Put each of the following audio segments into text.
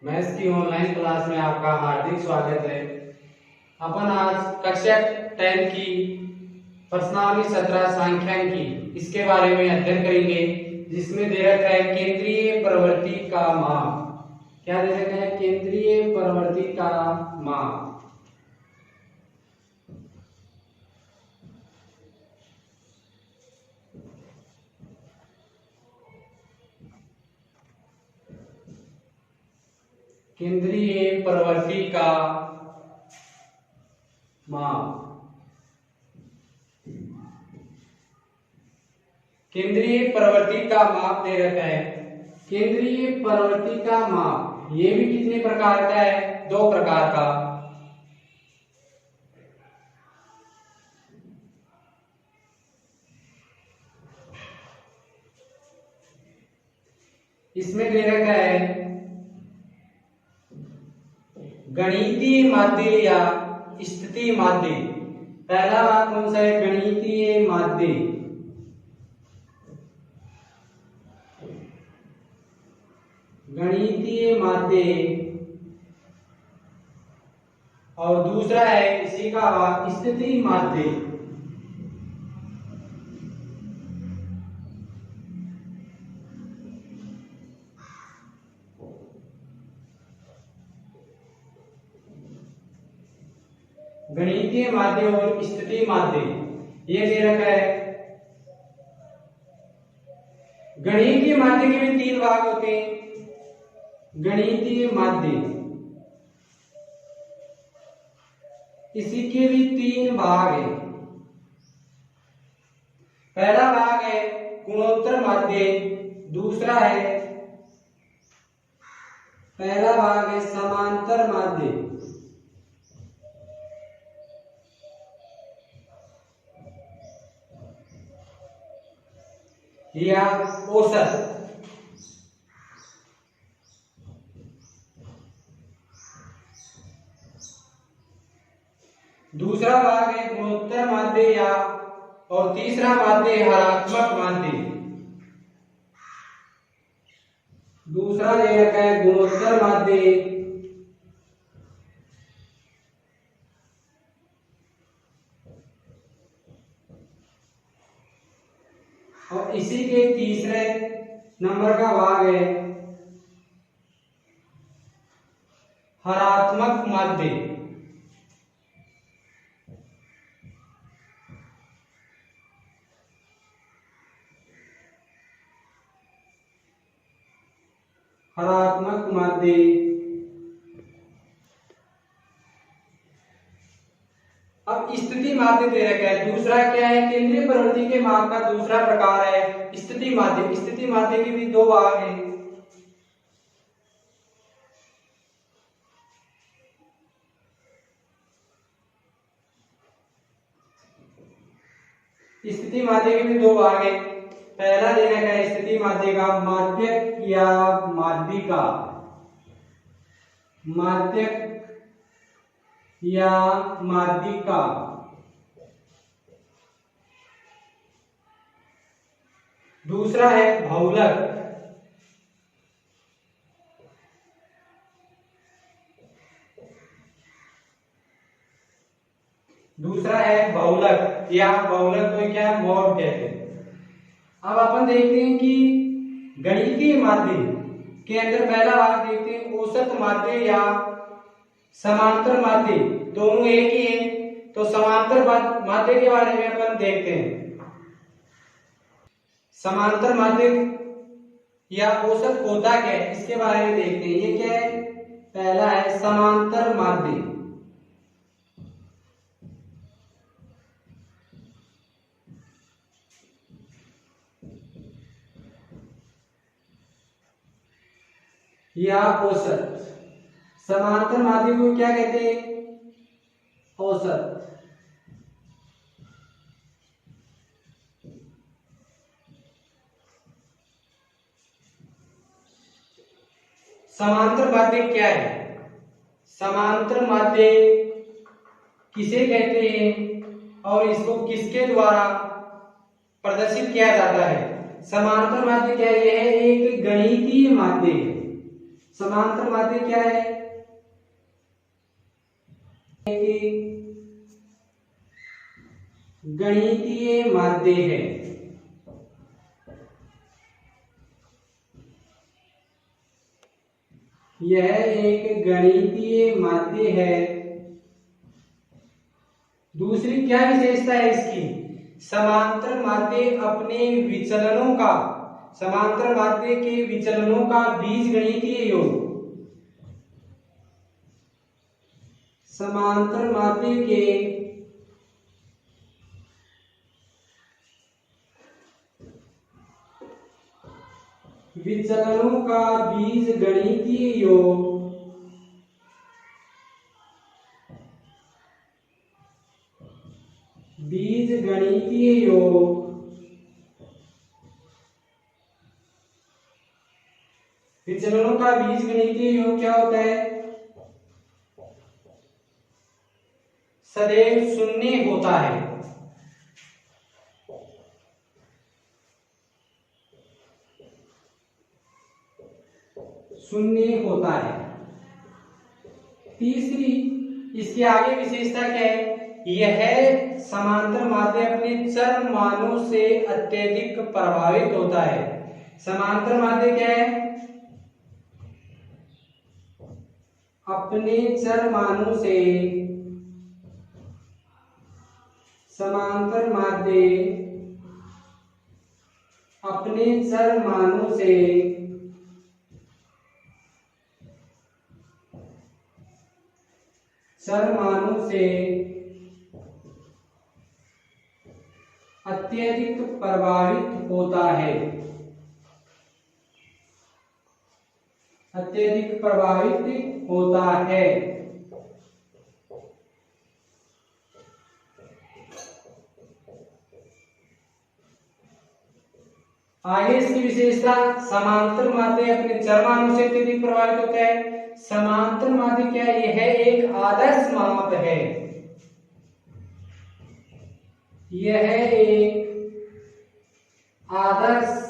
Maths की online class में आपका हार्दिक स्वागत है। अपन आज कक्षा 10 की प्रश्नावली 17 सांख्यिकी इसके बारे में अध्ययन करेंगे, जिसमें दे रखा है केंद्रीय प्रवृत्ति का माप। क्या दे रखा है? केंद्रीय प्रवृत्ति का माप। केंद्रीय प्रवृत्ति का माप। केंद्रीय प्रवृत्ति का माप दे रखा है। केंद्रीय प्रवृत्ति का माप ये भी कितने प्रकार का है? दो प्रकार का। इसमें दे रखा है गणितीय माध्य या स्थिति माध्य। पहला भाग कौन सा है? गणितीय माध्य। गणितीय माध्य। और दूसरा है इसी का भाग स्थिति माध्य। गणितीय माध्य और स्थिति माध्य ये दे रखा है। गणितीय माध्य के भी तीन भाग होते हैं। गणितीय माध्य इसी के भी तीन भाग है। पहला भाग है गुणोत्तर माध्य, दूसरा है पहला भाग है समांतर माध्य, या औसत। दूसरा भाग है गुणोत्तर माध्य या और तीसरा माध्य हरात्मक माध्य। दूसरा दे रखा है गुणोत्तर माध्य और इसी के तीसरे नंबर का भाग है हरात्मक माध्य। हरात्मक माध्य। अब स्थिति माध्य दे रखा है। दूसरा क्या है? केंद्रीय प्रवृत्ति के माप का दूसरा प्रकार है स्थिति माध्य। स्थिति माध्य के भी दो भाग हैं। स्थिति माध्य के भी दो भाग हैं। पहला दे रखा है स्थिति माध्य का माध्यक या माध्यिका। माध्यक या माध्यिका। दूसरा है बहुलक। दूसरा है बहुलक या बहुलक को क्या मॉड कहते हैं। अब अपन देखते हैं कि गणितीय माध्य के अंदर पहला भाग देखते हैं औसत माध्य या समांतर माध्य। दोनों एक ही है, तो समांतर माध्य के बारे में अपन देखते हैं। समांतर माध्य या औसत होता क्या है इसके बारे में देखते हैं। ये क्या है? पहला है समांतर माध्य। या औसत। समांतर माध्य को क्या कहते हैं? औसत। समांतर माध्य क्या है? समांतर माध्य किसे कहते हैं और इसको किसके द्वारा प्रदर्शित किया जाता है? समांतर माध्य क्या है? यह एक गणितीय माध्य है। समांतर माध्य क्या है कि गणितीय माध्य है। यह एक गणितीय माध्य है। दूसरी क्या विशेषता है इसकी, समांतर माध्य अपने विचलनों का, समांतर माध्य के विचलनों का बीजगणितीय योग, समांतर माध्य के विचलनों का बीजगणितीय योग बीजगणितीय योग विचलनों का बीजगणितीय योग क्या होता है, सदैव शून्य होता है। शून्य होता है। तीसरी इसके आगे विशेषता क्या है, यह समांतर माध्य अपने चर मानों से अत्यधिक प्रभावित होता है। समांतर माध्य क्या है, अपने चर मानों से, समांतर माध्य अपने चर मानों से अत्यधिक प्रभावित होता है। अत्यधिक प्रभावित होता है। आगे इसकी विशेषता, समांतर माध्य अपने चर मानों से अत्यधिक प्रभावित होता है। समांतर माध्य क्या है, यह एक आदर्श माप है। यह एक आदर्श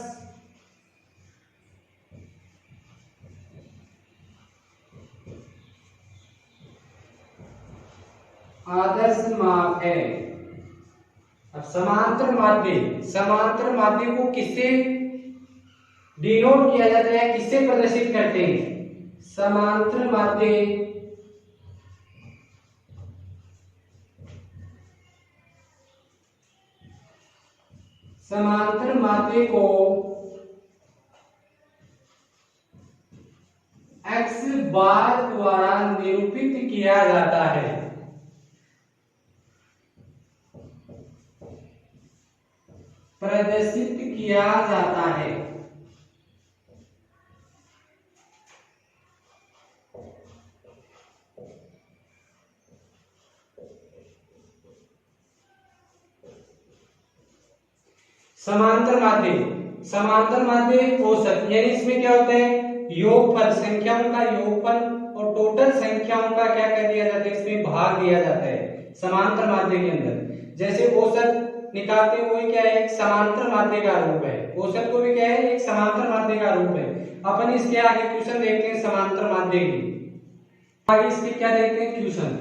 माप है। अब समांतर माध्य को किससे डिनोट किया जाता है, किससे प्रदर्शित करते हैं, समांतर माध्य को x बार द्वारा निरूपित किया जाता है। प्रदर्शित किया जाता है। समांतर माध्य औसत, यानी इसमें क्या होता है, योगफल, संख्याओं का योगफल और टोटल संख्याओं का क्या कर दिया जाता है, इसमें भाग दिया जाता है समांतर माध्य के अंदर। जैसे औसत निकालते हुए क्या है, एक समांतर माध्य का रूप है। औसत को भी क्या है, एक समांतर माध्य का रूप है। अपन इसके आगे क्वेश्चन देखते हैं समांतर माध्य की। आगे इसके क्या देखते हैं, क्वेश्चन।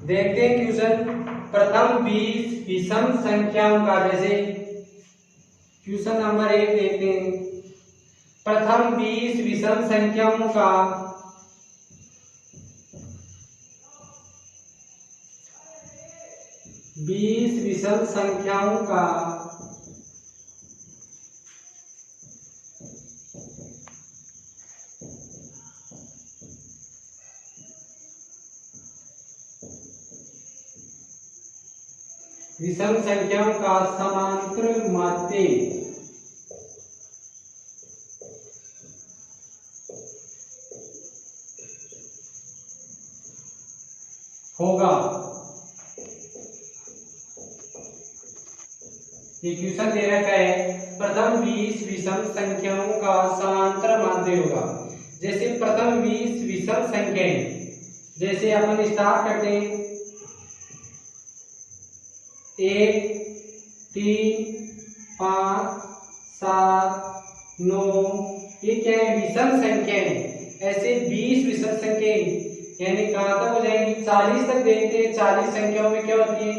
देखते हैं क्वेश्चन। प्रथम 20 विषम संख्याओं का, जैसे क्वेश्चन नंबर 1 देखते हैं। प्रथम 20 विषम संख्याओं का विषम संख्याओं का समांतर माध्य होगा। ये क्वेश्चन दे रखा है, प्रथम 20 विषम संख्याओं का समांतर माध्य होगा। जैसे प्रथम 20 विषम संख्याएं, जैसे अपन स्टार्ट करते हैं 1 3 5 7 9, ये क्या है विषम संख्याएं। ऐसे 20 विषम संख्याएं यानी कहां तक हो जाएंगी 40 तक देखते हैं। 40 संख्याओं में क्या होती है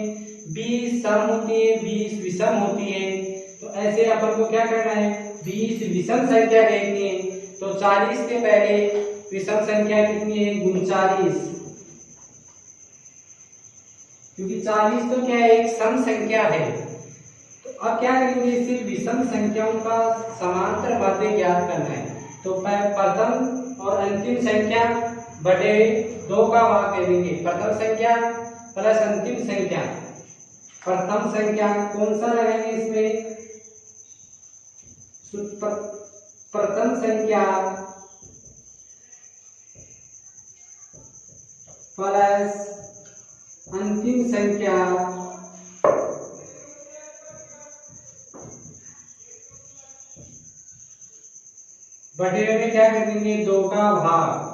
20 सम होती है 20 विषम होती है। तो ऐसे अपन को क्या करना है 20 विषम संख्या देखनी है। तो 40 के पहले विषम संख्या कितनी है 39, क्योंकि 40 तो क्या है एक सम संख्या है। तो अब क्या करेंगे इसे विषम संख्याओं का समांतर माध्य ज्ञात करना है। तो प्रथम और अंतिम संख्या बटे 2 का भाग दे देंगे। प्रथम संख्या प्लस अंतिम संख्या। प्रथम संख्या कौन सा लगाएंगे इसमें प्रथम संख्या प्लस अंतिम संख्या बटे में क्या कर देंगे 2 का भाग।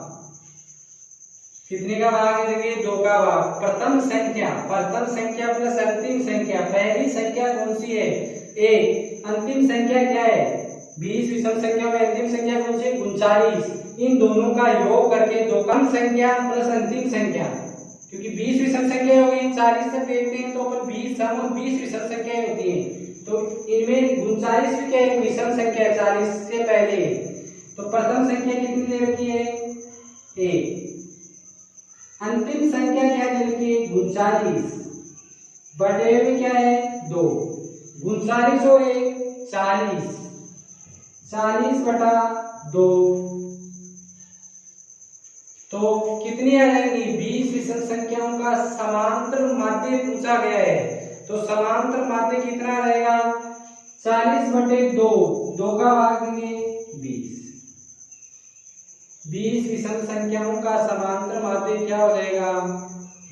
कितने का भाग देंगे 2 का भाग। प्रथम संख्या प्लस अंतिम संख्या। पहली संख्या कौन सी है 1, अंतिम संख्या क्या है 20 विषम संख्या में अंतिम संख्या कौन सी है 39। इन दोनों का योग करके 2 कम संख्या प्लस अंतिम संख्या, क्योंकि 20 विषम संख्या होगी 40 तक देखते हैं तो अपन 20 सम और 20 विषम संख्याएं होती हैं। तो इनमें 39 भी क्या है विषम संख्या 40 से पहले। तो प्रथम संख्या कितनी दे रखी है 1, अंतिम संख्या क्या दे रखी है 39 बटे में क्या है 2। 39 और 1 40, 40 बटा 2। तो कितनी आ जाएंगी 20 विषम संख्याओं का समांतर माध्य पूछा गया है। तो समांतर माध्य कितना रहेगा 40 बटे 2, 2 का भाग देंगे 20। 20 विषम संख्याओं का समांतर माध्य क्या हो जाएगा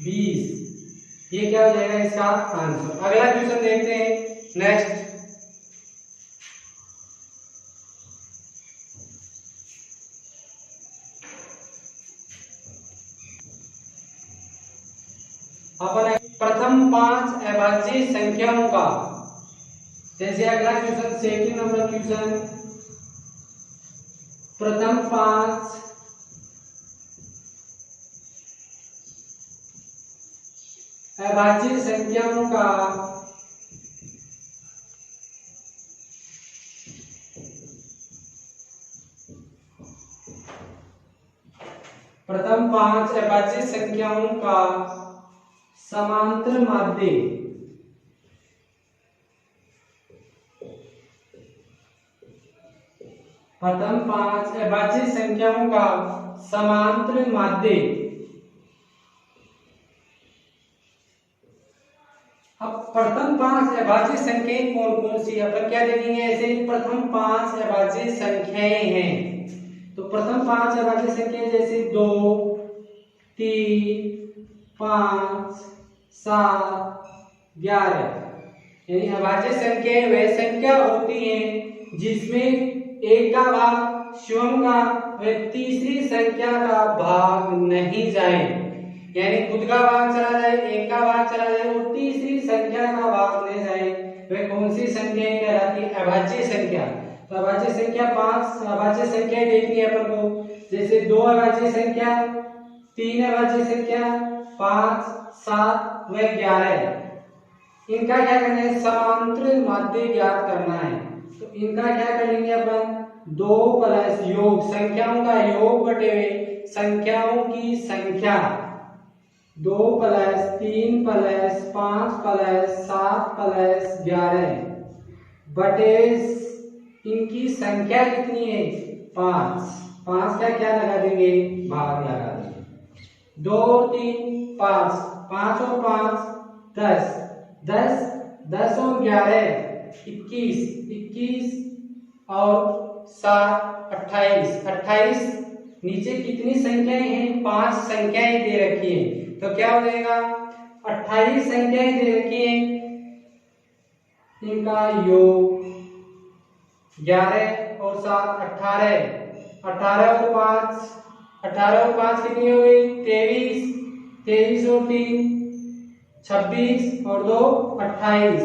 20। ये क्या हो जाएगा इसका आंसर। अगला क्वेश्चन देखते हैं नेक्स्ट। अपन प्रथम 5 अभाज्य संख्याओं का, जैसे अगला क्वेश्चन सेकंड नंबर क्वेश्चन प्रथम 5 अभाज्य संख्याओं का प्रथम 5 अभाज्य संख्याओं का समांतर माध्य प्रथम 5 अभाज्य संख्याओं का समांतर माध्य। अब प्रथम 5 अभाज्य संख्याएं कौन कौन सी अपन क्या देखेंगे ऐसे प्रथम 5 अभाज्य संख्याएं हैं। तो प्रथम 5 अभाज्य संख्याएं जैसे 2 3 5 7 11, यानी अभाज्य संख्याएं वह संख्या होती हैं जिसमें एक का भाग स्वयं का व तीसरी संख्या का भाग नहीं जाए, यानी खुद का भाग चला जाए एक का भाग चला जाए और तीसरी संख्या का भाग नहीं जाए। वह कौन सी संख्या कहलाती है अभाज्य संख्या। तो अभाज्य संख्या 5 अभाज्य संख्या देखनी है अपन को, जैसे 2 अभाज्य संख्या 3 अभाज्य संख्या 5 7 व 11। इनका क्या करना है समांतर माध्य ज्ञात करना है। तो इनका क्या करेंगे अपन 2 प्लस योग संख्याओं का योग बटे हुए संख्याओं की संख्या 2 प्लस 3 प्लस 5 प्लस 7 प्लस 11 बटे इनकी संख्या कितनी है 5। 5 का क्या लगा देंगे भाग लगा देंगे। 2 और 3 5, 5 और 5 10, 10 10 और 11 21, 21 और 7 28, 28। नीचे कितनी संख्याएं हैं 5 संख्याएं दे रखी हैं। तो क्या हो जाएगा 28 संख्याएं दे रखी हैं, इनका योग 11 और 7 18 18 और 5 कितनी हो गई? 23, 23 और 3 26 और 2 28,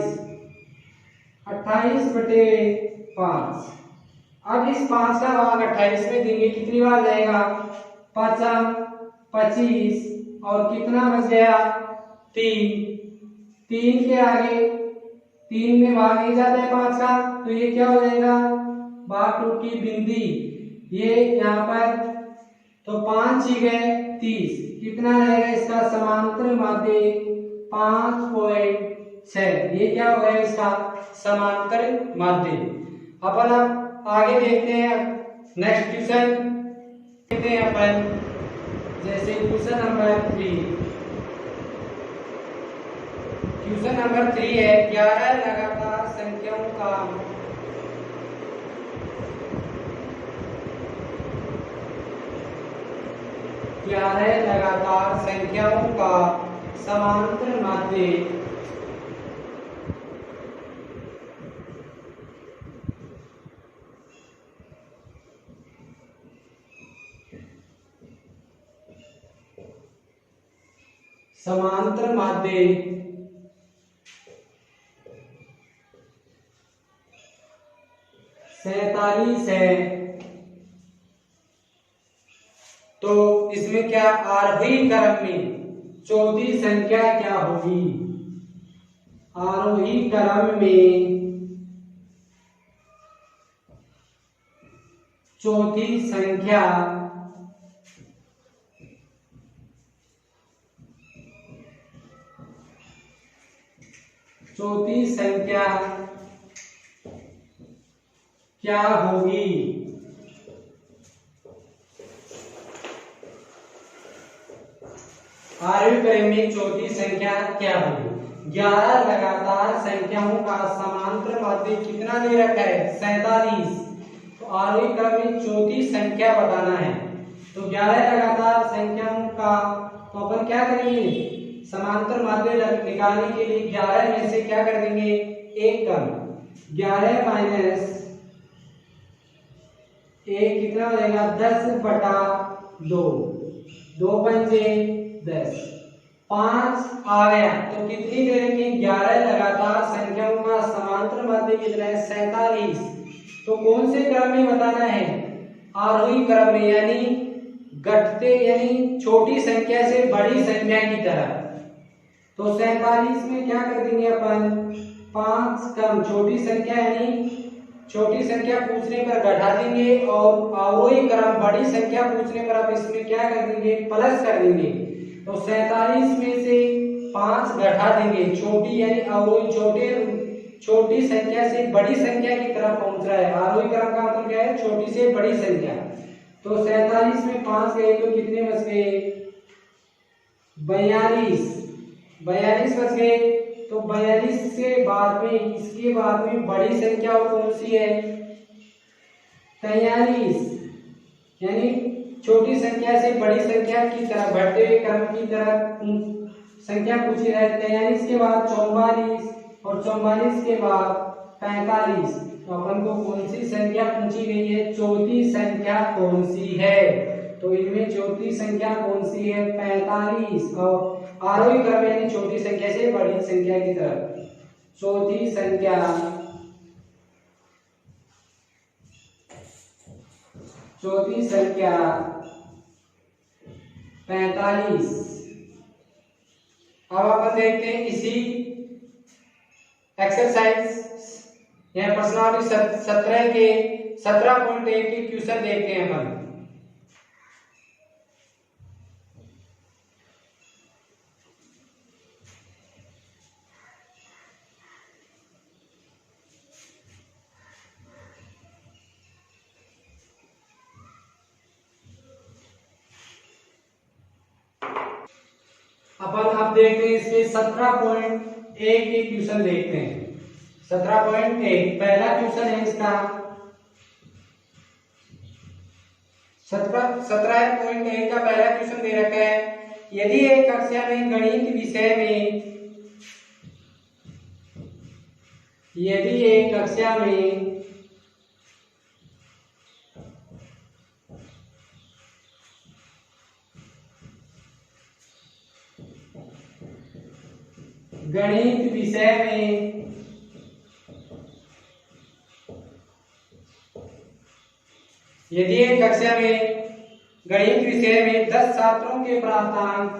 28/5। अब इस 5 का भाग 28 में देंगे, कितनी बार जाएगा? 5 25 और कितना बच गया? 3, 3 के आगे 3 में भाग नहीं जाता है 5 का, तो ये क्या हो जाएगा? भाग टूट की बिंदी, ये यहाँ पर, तो 5 ही गए 30, कितना रहेगा इसका समांतर माध्य? 5.6। ये क्या हो गया इसका समांतर माध्य। अपन अब आगे देखते हैं नेक्स्ट क्वेश्चन, देखते हैं अपन जैसे क्वेश्चन नंबर 3। क्वेश्चन नंबर 3 है 11 लगातार संख्याओं का समांतर माध्य समांतर माध्य 47 है, तो इसमें क्या आरोही क्रम में चौथी संख्या क्या होगी? आरोही क्रम में चौथी संख्या क्या होगी? आरोही क्रम में चौथी संख्या क्या होगी? 11 लगातार संख्याओं का समांतर माध्य कितना दे रखा है? 47। तो आरोही क्रम में चौथी संख्या बताना है, तो 11 लगातार संख्याओं का, तो अपन क्या करेंगे? समांतर माध्य निकालने के लिए 11 में से क्या कर देंगे? 1 कम, 11 माइनस 1 कितना हो जाएगा? 10/2, 2 पंजे 10, 5 आ गया, तो कितनी दे रखी? 11 लगातार संख्याओं का समांतर माध्य कितना है? 47। तो कौन से क्रम में बताना है? आरोही क्रम में, यानी घटते, यानी छोटी संख्या से बड़ी संख्या की तरफ। तो 47 में क्या कर देंगे अपन? 5 कम, छोटी संख्या, यानी छोटी संख्या पूछने पर घटा देंगे, और आरोही क्रम बड़ी संख्या पूछने पर आप इसमें क्या कर देंगे? प्लस कर देंगे। तो 47 में से 5 घटा देंगे, छोटी यानी आरोही छोटी संख्या से बड़ी संख्या की तरफ पहुंच रहा है। आरोही क्रम का मतलब क्या है? छोटी से बड़ी संख्या। तो 47 में 5 गए तो कितने बच गए? 42 बच गए। तो 42 के बाद में, इसके बाद में बड़ी संख्या और कौन सी है? 43, यानी छोटी संख्या से बड़ी संख्या की तरफ बढ़ते हुए क्रम की तरफ संख्या पूछी है। 43 के बाद 44 और 44 के बाद 45। तो अपन को कौन सी संख्या पूछी गई है? चौथी संख्या कौन सी है? तो इनमें चौथी संख्या कौन सी है? 45। और आरोही क्रम यानी छोटी संख्या से बड़ी संख्या की तरफ, चौथी संख्या चौथी संख्या 45। अब अपन देखते हैं इसी एक्सरसाइज या प्रश्नावली 17 के 17.1 के क्वेश्चन देखते हैं अपन। अपन आप देखते हैं इसके 17.1 के क्वेश्चन देखते हैं। 17.1 पहला क्वेश्चन है इसका। 17.1 का पहला क्वेश्चन दे रखा है, यदि एक कक्षा में गणित विषय में गणित विषय में यदि एक कक्षा में गणित विषय में 10 छात्रों के प्राप्तांक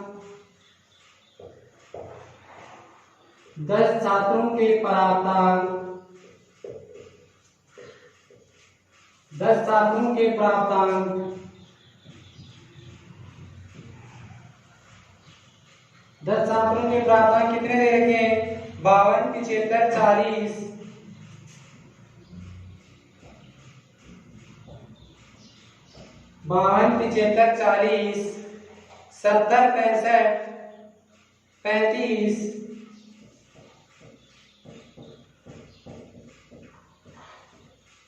10 छात्रों के प्राप्तांक 10 छात्रों के प्राप्तांक 10 छात्रों के प्राप्तांक कितने दे रखे हैं? 52, 75, 40, 52, 75, 40, 70, 65, 35,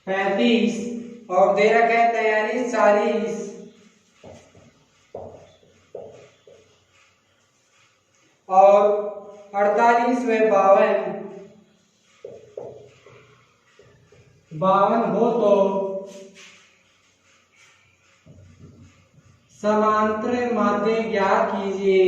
35 और दे रखा है 43, 40 और 48 व 52 हो तो समांतर माध्य ज्ञात कीजिए।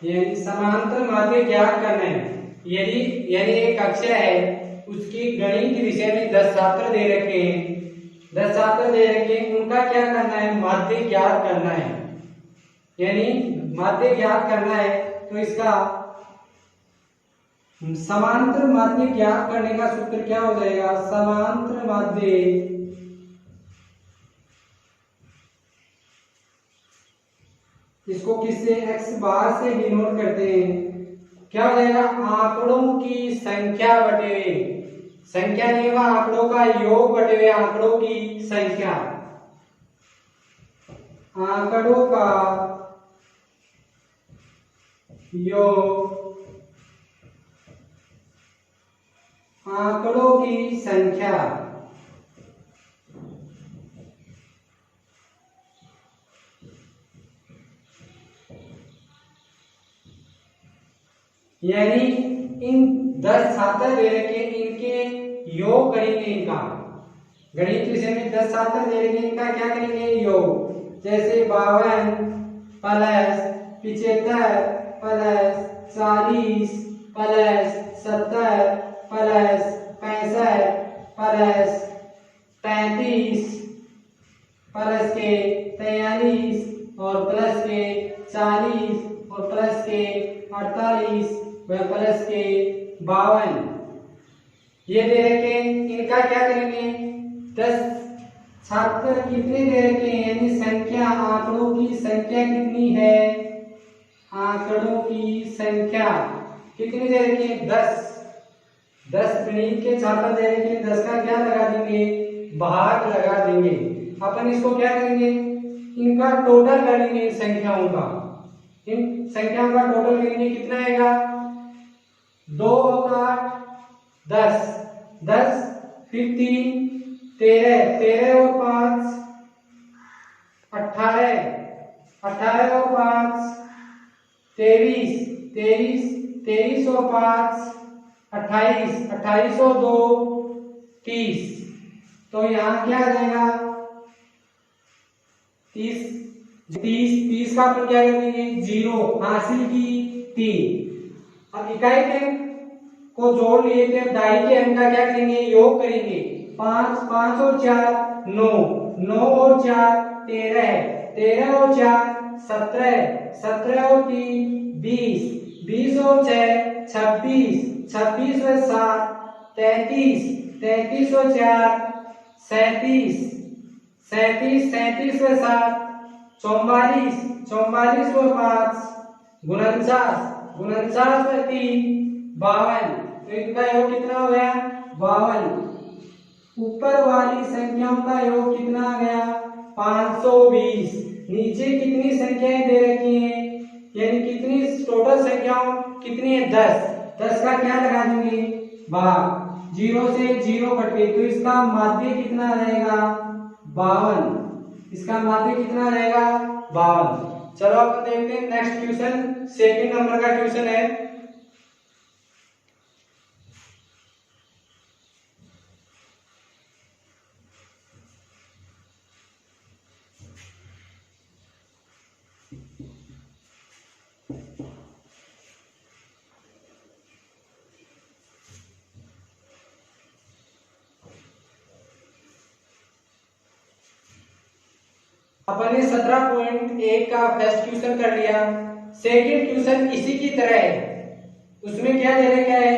यानी समांतर माध्य ज्ञात करना है। यदि यानी एक कक्षा है उसकी गणित विषय में 10 छात्र दे रखे हैं, 10 छात्र दे रखे हैं, उनका क्या करना है? माध्य ज्ञात करना है। यानी माध्य ज्ञात करना है तो इसका समांतर माध्य ज्ञात करने का सूत्र क्या हो जाएगा? समांतर माध्य इसको किससे x बार से डिनोट करते हैं, क्या हो जाएगा? आंकड़ों की संख्या बटे हुए, संख्या नहीं होगा आंकड़ों का योग बटे हुए आंकड़ों की संख्या, आंकड़ों का योग, आंकड़ों की संख्या। यानी इन 10 छात्र दे रखे इनके योग करेंगे, इनका गणित विषय में 10 छात्र दे रखे इनका क्या करेंगे? योग। जैसे 52 plus 75 plus 40 plus 70 plus 65 plus 35 plus के 43 और प्लस के 40 और प्लस के 48 व प्लस के 52 ये दे रखे। इनका क्या करेंगे? 10 छात्र कितने दे रखे हैं? यानी संख्या, आंकड़ों की संख्या कितनी है? आंकड़ों की संख्या कितनी दे रखी है? 10 गणित के छात्र दे रखे हैं, 10 का क्या लगा देंगे? भाग लगा देंगे। अपन इसको क्या करेंगे? इनका टोटल कर लेंगे, इन संख्याओं का, इन संख्याओं का टोटल करेंगे। कितना आएगा? 2 और 8 10 10 फिर 3 13 13 और 5 18 18 और 5 23 23 23 और 5 28 28 और 2 30। तो यहाँ क्या आ जाएगा? 30 30 का अपन क्या करेंगे? 0 हासिल की 3। अब इकाई के अंक को जोड़ लिए थे, अब दाई के अंक का क्या करेंगे? योग करेंगे। 5 5 और 4 9 9 और 4 13 13 और 4 17 17 और 3 20 20 और 6 26 26 और 7 33 33 और 4 37 37 37 और 7 44 44 और 5 49 49 और 3 52। तो इनका योग कितना हो गया? 52। ऊपर वाली संख्याओं का योग कितना आ गया? 520। नीचे कितनी संख्याएं दे रखी हैं? यानी कितनी टोटल संख्याओं कितनी है? 10 10 का क्या लगा देंगे? भाग। 0 से 0 कट गई तो इसका माध्य कितना रहेगा? 52। इसका माध्य कितना रहेगा? 52। चलो अपन देखते हैं नेक्स्ट क्वेश्चन, सेकंड नंबर का क्वेश्चन है। अपन ने 17.1 का फर्स्ट क्वेश्चन कर लिया। सेकंड क्वेश्चन इसी की तरह है, उसमें क्या दे रखा है,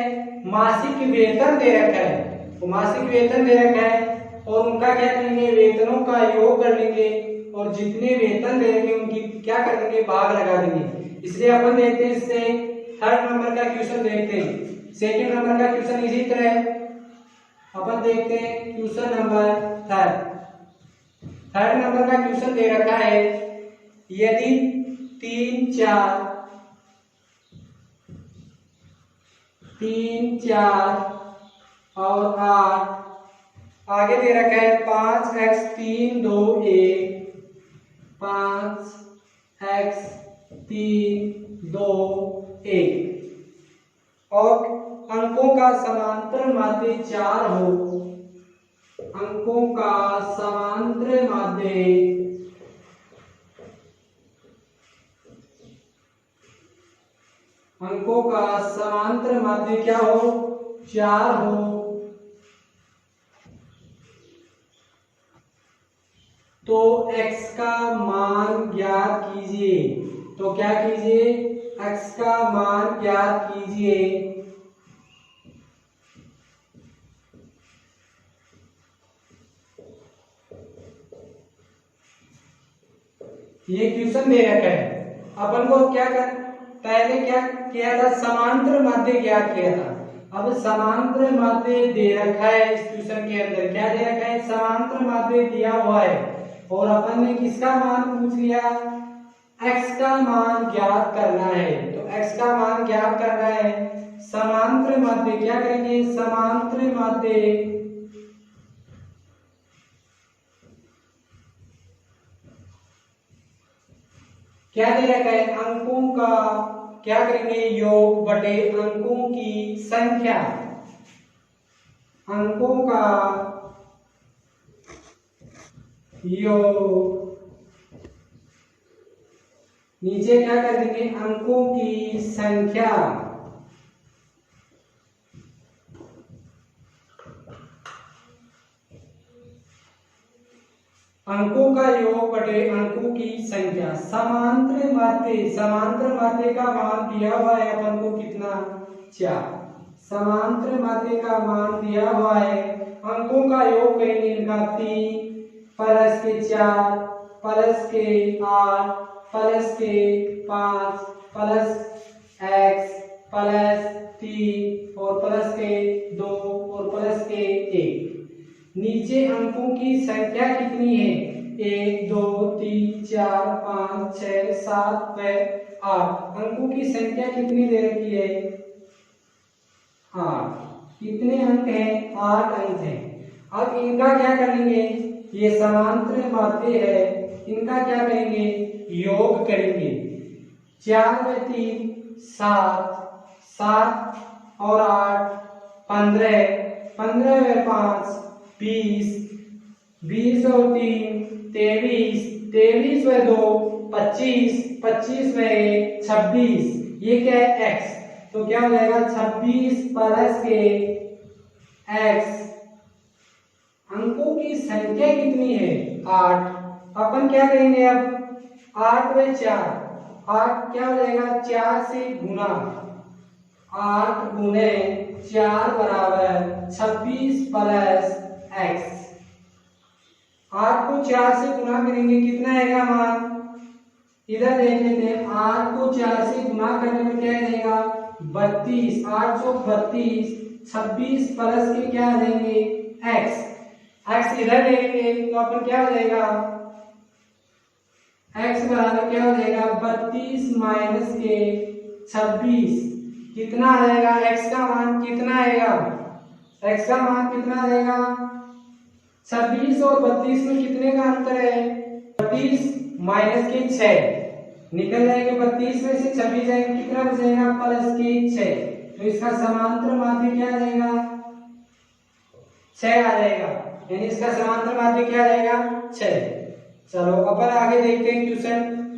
मासिक वेतन दे रखा है। तो मासिक वेतन दे रखा है और उनका क्या करेंगे, वेतनों का योग कर लेंगे और जितने वेतन दे रखे उनकी क्या कर देंगे, भाग लगा देंगे। इसलिए अपन देखते हैं इससे थर्ड नंबर का क्वेश्चन देखते हैं। सेकंड नंबर का क्वेश्चन इसी तरह है, अपन देखते हैं क्वेश्चन नंबर थर्ड नंबर का क्वेश्चन दे रखा है, यदि 3, 4 और 8 आगे दे रखा है 5x 3 2 1 5x 3 2 1 और अंकों का समांतर माध्य 4 हो, अंकों का समांतर माध्य क्या हो, 4 हो, तो x का मान ज्ञात कीजिए। तो क्या कीजिए, x का मान ज्ञात कीजिए। ये क्वेश्चन दे रखा है, अपन को क्या कर, पहले क्या किया था, समांतर माध्य ज्ञात किया था। अब समांतर माध्य दे रखा है, इस क्वेश्चन के अंदर क्या दे रखा है, समांतर माध्य दिया हुआ है और अपन ने किसका मान पूछ लिया, x का मान ज्ञात करना है। तो x का मान ज्ञात करना है, समांतर माध्य क्या करेंगे, समांतर माध्य क्या दे रखा है, अंकों का क्या करेंगे, योग बटे अंकों की संख्या, अंकों का योग, नीचे क्या कर देंगे, अंकों की संख्या, अंकों का योग बटे अंकों की संख्या। समांतर माध्य का मान दिया हुआ है अपन को कितना, 4। समांतर माध्य का मान दिया हुआ है, अंकों का योग करेंगे इनका 3 प्लस के 4 प्लस के 8 प्लस के 5 प्लस x प्लस 3 और प्लस के 2 और प्लस के 1। नीचे अंकों की संख्या कितनी है, 1 2 3 4 5 6 7 8। अंकों की संख्या कितनी दे रखी है, 8। कितने अंक हैं, 8 अंक हैं। अब इनका क्या करेंगे, ये समांतर माध्य है, इनका क्या करेंगे, योग करेंगे। 4 में 3 7 7 और 8 15 15 में 5 20 20 और 3 23 23 में 2 25 25 में 1 26। ये क्या है, x। तो क्या हो जाएगा, 26 प्लस के x। अंकों की संख्या कितनी है, 8। अपन क्या करेंगे, अब 8 में 4 8 क्या हो जाएगा, 4 से गुना, 8 गुने 4 बराबर 26 प्लस x। 8 को 4 से गुना करेंगे, कितना आएगा मान, इधर देख लेते हैं। 8 को 4 से गुना करने में क्या आएगा, 32। 8 सौ 32, 26 प्लस के क्या आ जाएंगे, x। x इधर लेंगे तो अपन क्या हो जाएगा, x बराबर क्या हो जाएगा, 32 माइनस के 26। कितना आ जाएगा, x का मान कितना आएगा, x का मान कितना आ जाएगा, 26 और 32 में कितने का अंतर है, 32 माइनस के 6। निकल जाएंगे 32 में से 26 जाएंगे, कितना बचेगा प्लस के 6। तो इसका समांतर माध्य क्या आ जाएगा 6 आ जाएगा, यानी इसका समांतर माध्य क्या आ जाएगा 6। चलो अपन आगे देखते हैं क्वेश्चन